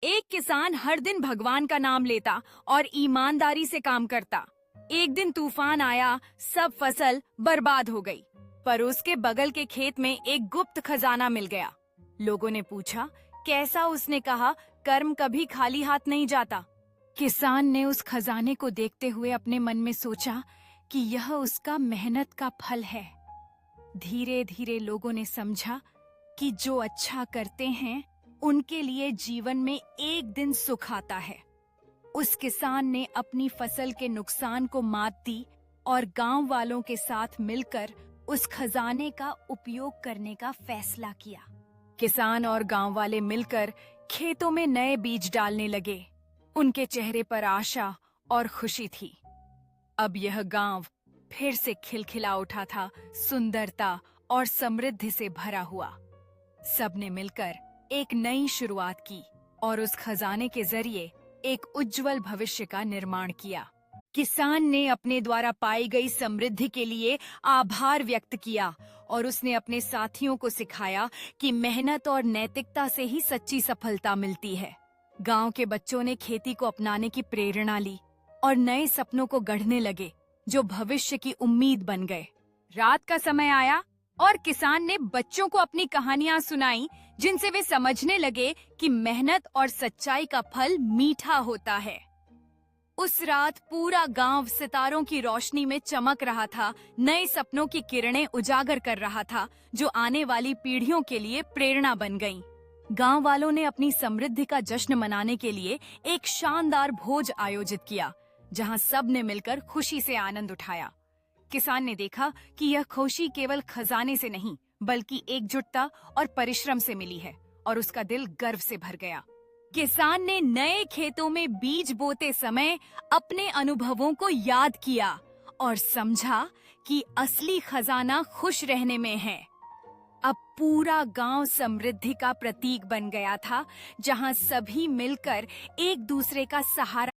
एक किसान हर दिन भगवान का नाम लेता और ईमानदारी से काम करता। एक दिन तूफान आया, सब फसल बर्बाद हो गई। पर उसके बगल के खेत में एक गुप्त खजाना मिल गया। लोगों ने पूछा कैसा। उसने कहा, कर्म कभी खाली हाथ नहीं जाता। किसान ने उस खजाने को देखते हुए अपने मन में सोचा कि यह उसका मेहनत का फल है। धीरे धीरे लोगों ने समझा कि जो अच्छा करते हैं उनके लिए जीवन में एक दिन सुख आता है। उस किसान ने अपनी फसल के नुकसान को मात दी और गांव वालों के साथ मिलकर उस खजाने का उपयोग करने का फैसला किया। किसान और गांव वाले मिलकर खेतों में नए बीज डालने लगे। उनके चेहरे पर आशा और खुशी थी। अब यह गांव फिर से खिलखिला उठा था, सुंदरता और समृद्धि से भरा हुआ। सबने मिलकर एक नई शुरुआत की और उस खजाने के जरिए एक उज्जवल भविष्य का निर्माण किया। किसान ने अपने द्वारा पाई गई समृद्धि के लिए आभार व्यक्त किया और उसने अपने साथियों को सिखाया कि मेहनत और नैतिकता से ही सच्ची सफलता मिलती है। गांव के बच्चों ने खेती को अपनाने की प्रेरणा ली और नए सपनों को गढ़ने लगे, जो भविष्य की उम्मीद बन गए। रात का समय आया और किसान ने बच्चों को अपनी कहानियां सुनाई, जिनसे वे समझने लगे कि मेहनत और सच्चाई का फल मीठा होता है। उस रात पूरा गांव सितारों की रोशनी में चमक रहा था, नए सपनों की किरणें उजागर कर रहा था, जो आने वाली पीढ़ियों के लिए प्रेरणा बन गईं। गांव वालों ने अपनी समृद्धि का जश्न मनाने के लिए एक शानदार भोज आयोजित किया, जहां सब ने मिलकर खुशी से आनंद उठाया। किसान ने देखा कि यह खुशी केवल खजाने से नहीं, बल्कि एकजुटता और परिश्रम से मिली है, और उसका दिल गर्व से भर गया। किसान ने नए खेतों में बीज बोते समय अपने अनुभवों को याद किया और समझा कि असली खजाना खुश रहने में है। अब पूरा गांव समृद्धि का प्रतीक बन गया था, जहां सभी मिलकर एक दूसरे का सहारा